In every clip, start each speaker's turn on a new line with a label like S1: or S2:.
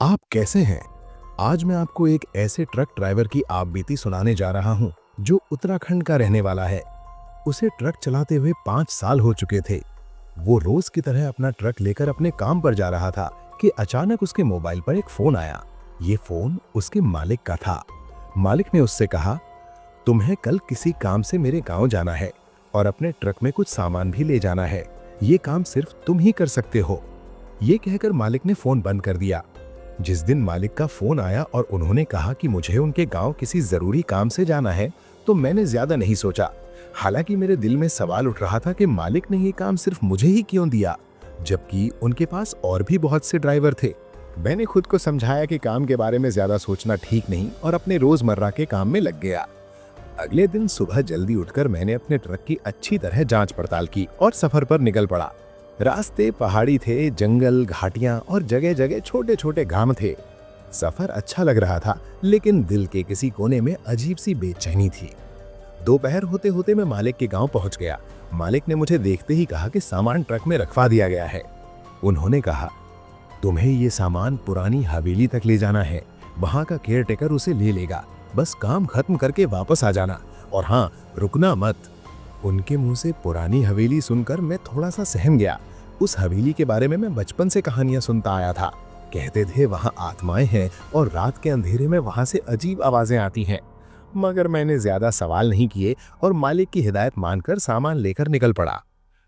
S1: आप कैसे हैं? आज मैं आपको एक ऐसे ट्रक ड्राइवर की आपबीती सुनाने जा रहा हूं जो उत्तराखंड का रहने वाला है। उसे ट्रक चलाते हुए 5 साल हो चुके थे। वो रोज की तरह अपना ट्रक लेकर अपने काम पर जा रहा था कि अचानक उसके मोबाइल पर एक फोन आया। ये फोन उसके मालिक का था। मालिक ने उससे कहा, तुम्हें कल किसी काम से मेरे गांव जाना है और अपने ट्रक में कुछ सामान भी ले जाना है। ये काम सिर्फ तुम ही कर सकते हो। ये कहकर मालिक ने फोन बंद कर दिया। जिस दिन मालिक का फोन आया और उन्होंने कहा कि मुझे उनके गांव किसी जरूरी काम से जाना है, तो मैंने ज्यादा नहीं सोचा। हालांकि मेरे दिल में सवाल उठ रहा था कि मालिक ने ये काम सिर्फ मुझे ही क्यों दिया, जबकि उनके पास और भी बहुत से ड्राइवर थे। मैंने खुद को समझाया कि काम के बारे में ज्यादा सोचना ठीक नहीं और अपने रोजमर्रा के काम में लग गया। अगले दिन सुबह जल्दी उठकर मैंने अपने ट्रक की अच्छी तरह जांच पड़ताल की और सफर पर निकल पड़ा। रास्ते पहाड़ी थे, जंगल, घाटियां और जगह जगह छोटे छोटे गांव थे। सफर अच्छा लग रहा था, लेकिन दिल के किसी कोने में अजीब सी बेचैनी थी। दोपहर होते होते मैं मालिक के गांव पहुंच गया। मालिक ने मुझे देखते ही कहा कि सामान ट्रक में रखवा दिया गया है। उन्होंने कहा, तुम्हें ये सामान पुरानी हवेली तक ले जाना है। वहां का केयरटेकर उसे ले लेगा। बस काम खत्म करके वापस आ जाना, और हाँ, रुकना मत। उनके मुंह से पुरानी हवेली सुनकर मैं थोड़ा सा सहम गया। उस हवेली के बारे में मैं बचपन से कहानियां सुनता आया था। कहते थे वहां आत्माएं हैं और रात के अंधेरे में वहां से अजीब आवाजें आती हैं। मगर मैंने ज्यादा सवाल नहीं किए और मालिक की हिदायत मानकर सामान लेकर निकल पड़ा।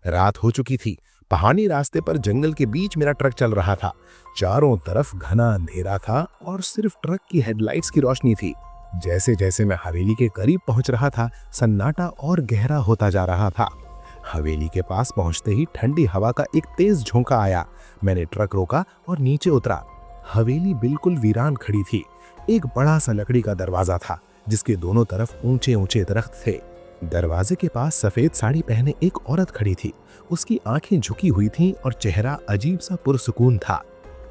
S1: रात हो चुकी थी। पहाड़ी रास्ते पर जंगल के बीच मेरा ट्रक चल रहा था। चारों तरफ घना अंधेरा था और सिर्फ ट्रक की हेडलाइट्स की रोशनी थी। जैसे जैसे मैं हवेली के करीब पहुंच रहा था, सन्नाटा और गहरा होता जा रहा था। हवेली के पास पहुंचते ही ठंडी हवा का एक तेज झोंका आया। मैंने ट्रक रोका और नीचे उतरा। हवेली बिल्कुल वीरान खड़ी थी। एक बड़ा सा लकड़ी का दरवाजा था, जिसके दोनों तरफ ऊंचे ऊंचे दरख्त थे। दरवाजे के पास सफेद साड़ी पहने एक औरत खड़ी थी। उसकी आंखें झुकी हुई थीं और चेहरा अजीब सा पुरसुकून था।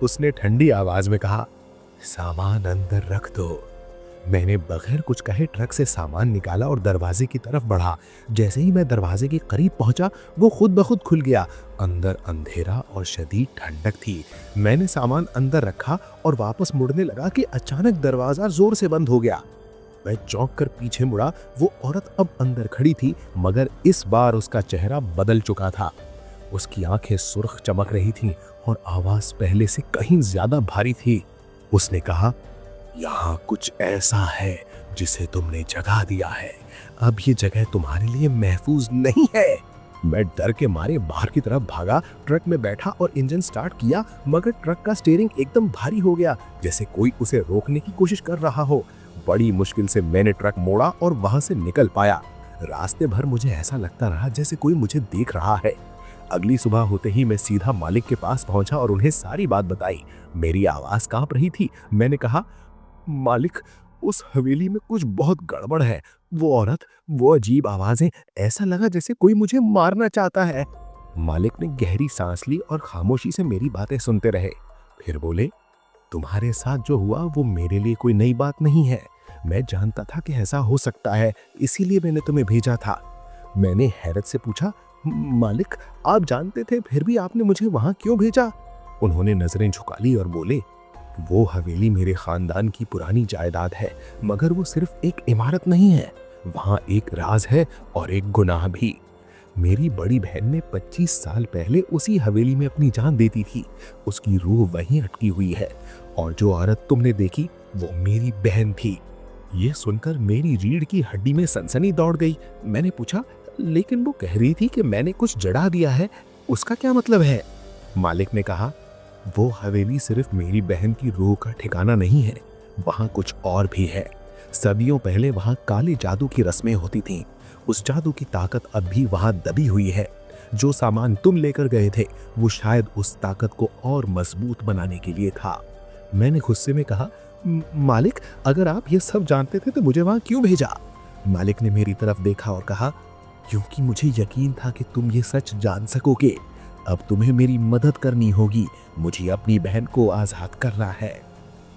S1: उसने ठंडी आवाज में कहा, सामान अंदर रख दो। मैंने बगैर कुछ कहे ट्रक से सामान निकाला और दरवाजे की तरफ बढ़ा। जैसे ही मैं दरवाजे के करीब पहुंचा, वो खुद ब खुद खुल गया। अंदर अंधेरा और शदीद ठंडक थी। मैंने सामान अंदर रखा और वापस मुड़ने लगा कि अचानक दरवाजा जोर से बंद हो गया। मैं चौंक कर पीछे मुड़ा। वो औरत अब अंदर खड़ी थी, मगर इस बार उसका चेहरा बदल चुका था। उसकी आंखें सुर्ख चमक रही थीं और आवाज पहले से कहीं ज्यादा भारी थी। उसने कहा, यहाँ कुछ ऐसा है जिसे तुमने जगा दिया है। अब ये जगह तुम्हारे लिए महफूज नहीं है। मैं डर के मारे बाहर की तरफ भागा, ट्रक में बैठा और इंजन स्टार्ट किया, मगर ट्रक का स्टीयरिंग एकदम भारी हो गया, जैसे कोई उसे रोकने की कोशिश कर रहा हो। बड़ी मुश्किल से मैंने ट्रक मोड़ा और वहां से निकल पाया। रास्ते भर मुझे ऐसा लगता रहा जैसे कोई मुझे देख रहा है। अगली सुबह होते ही मैं सीधा मालिक के पास पहुंचा और उन्हें सारी बात बताई। मेरी आवाज कांप रही थी। मैंने कहा, मालिक, उस हवेली में कुछ बहुत गड़बड़ है। वो औरत, वो अजीब आवाजें, ऐसा लगा जैसे कोई मुझे मारना चाहता है। मालिक ने गहरी सांस ली और खामोशी से मेरी बातें सुनते रहे। फिर बोले, तुम्हारे साथ जो हुआ वो मेरे लिए कोई नई बात नहीं है। मैं जानता था कि ऐसा हो सकता है, इसीलिए मैंने तुम्हें भेजा था। मैंने हैरत से पूछा, मालिक, आप जानते थे फिर भी आपने मुझे वहां क्यों भेजा? उन्होंने नजरें झुका ली और बोले, वो हवेली मेरे खानदान की पुरानी जायदाद है, मगर वो सिर्फ एक इमारत नहीं है। वहां एक राज है और एक गुनाह भी। मेरी बड़ी बहन ने 25 साल पहले उसी हवेली में अपनी जान दी थी। उसकी रूह वहीं अटकी हुई है, और जो औरत तुमने देखी वो मेरी बहन थी। ये सुनकर मेरी रीढ़ की हड्डी में सनसनी दौड़ गई। मैंने पूछा, लेकिन वो कह रही थी कि मैंने कुछ जड़ा दिया है, उसका क्या मतलब है? मालिक ने कहा, वो हवेली सिर्फ मेरी बहन की रूह का ठिकाना नहीं है, वहां कुछ और भी है। सदियों पहले वहां काले जादू की रस्में होती थीं। उस जादू की ताकत अब भी वहां दबी हुई है। जो सामान तुम लेकर गए थे, वो शायद उस ताकत को और मजबूत बनाने के लिए था। मैंने गुस्से में कहा, मालिक, अगर आप ये सब जानते थे तो मुझे वहां क्यों भेजा? मालिक ने मेरी तरफ देखा और कहा, क्योंकि मुझे यकीन था कि तुम ये सच जान सकोगे। अब तुम्हें मेरी मदद करनी होगी। मुझे अपनी बहन को आजाद करना है।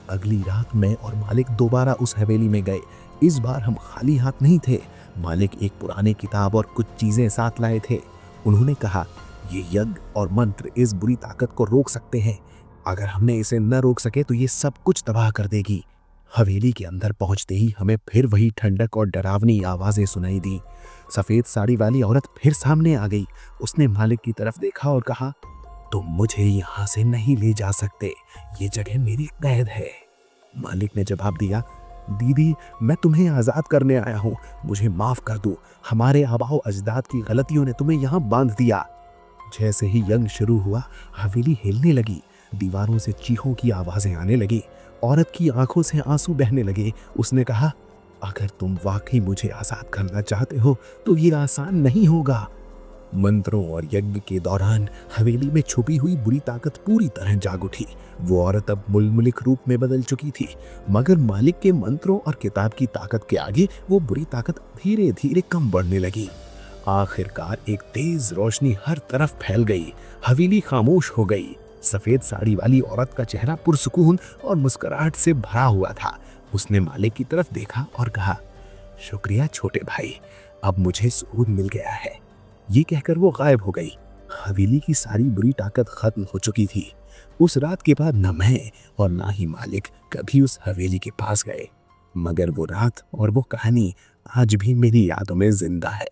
S1: अगली रात मैं और मालिक दोबारा उस हवेली में गए। इस बार हम खाली हाथ नहीं थे। मालिक एक पुरानी किताब और कुछ चीजें साथ लाए थे। उन्होंने कहा, ये यज्ञ और मंत्र इस बुरी ताकत को रोक सकते हैं।
S2: अगर हमने इसे न रोक सके तो ये सब कुछ तबाह कर देगी। हवेली के अंदर पहुंचते ही हमें फिर वही ठंडक और डरावनी आवाजें सुनाई दी। सफेद साड़ी वाली औरत फिर सामने आ गई। उसने मालिक की तरफ देखा और कहा, तुम मुझे यहाँ से नहीं ले जा सकते, ये जगह मेरी कैद है। मालिक ने जवाब दिया, दीदी, मैं तुम्हें आज़ाद करने आया हूँ, मुझे माफ़ कर दो। हमारे आबाओ अजदाद की गलतियों ने तुम्हें यहाँ बांध दिया। जैसे ही यंग शुरू हुआ, हवेली हिलने लगी। दीवारों से चीखों की आवाज़ें आने लगी। औरत की आंखों से आंसू बहने लगे। उसने कहा, अगर तुम वाकई मुझे आज़ाद करना चाहते हो तो ये आसान नहीं होगा। मंत्रों और यज्ञ के दौरान हवेली में छुपी हुई बुरी ताकत पूरी तरह जाग उठी। वो औरत अब मुल्मुलिक रूप में बदल चुकी थी, मगर मालिक के मंत्रों और किताब की ताकत के आगे वो बुरी ताकत धीरे धीरे कम बढ़ने लगी। आखिरकार एक तेज रोशनी हर तरफ फैल गई। हवेली खामोश हो गई। सफेद साड़ी वाली औरत का चेहरा पुरसुकून और मुस्कुराहट से भरा हुआ था। उसने मालिक की तरफ देखा और कहा, शुक्रिया छोटे भाई, अब मुझे सुकून मिल गया है। ये कहकर वो गायब हो गई। हवेली की सारी बुरी ताकत खत्म हो चुकी थी। उस रात के बाद न मैं और ना ही मालिक कभी उस हवेली के पास गए, मगर वो रात और वो कहानी आज भी मेरी यादों में जिंदा है।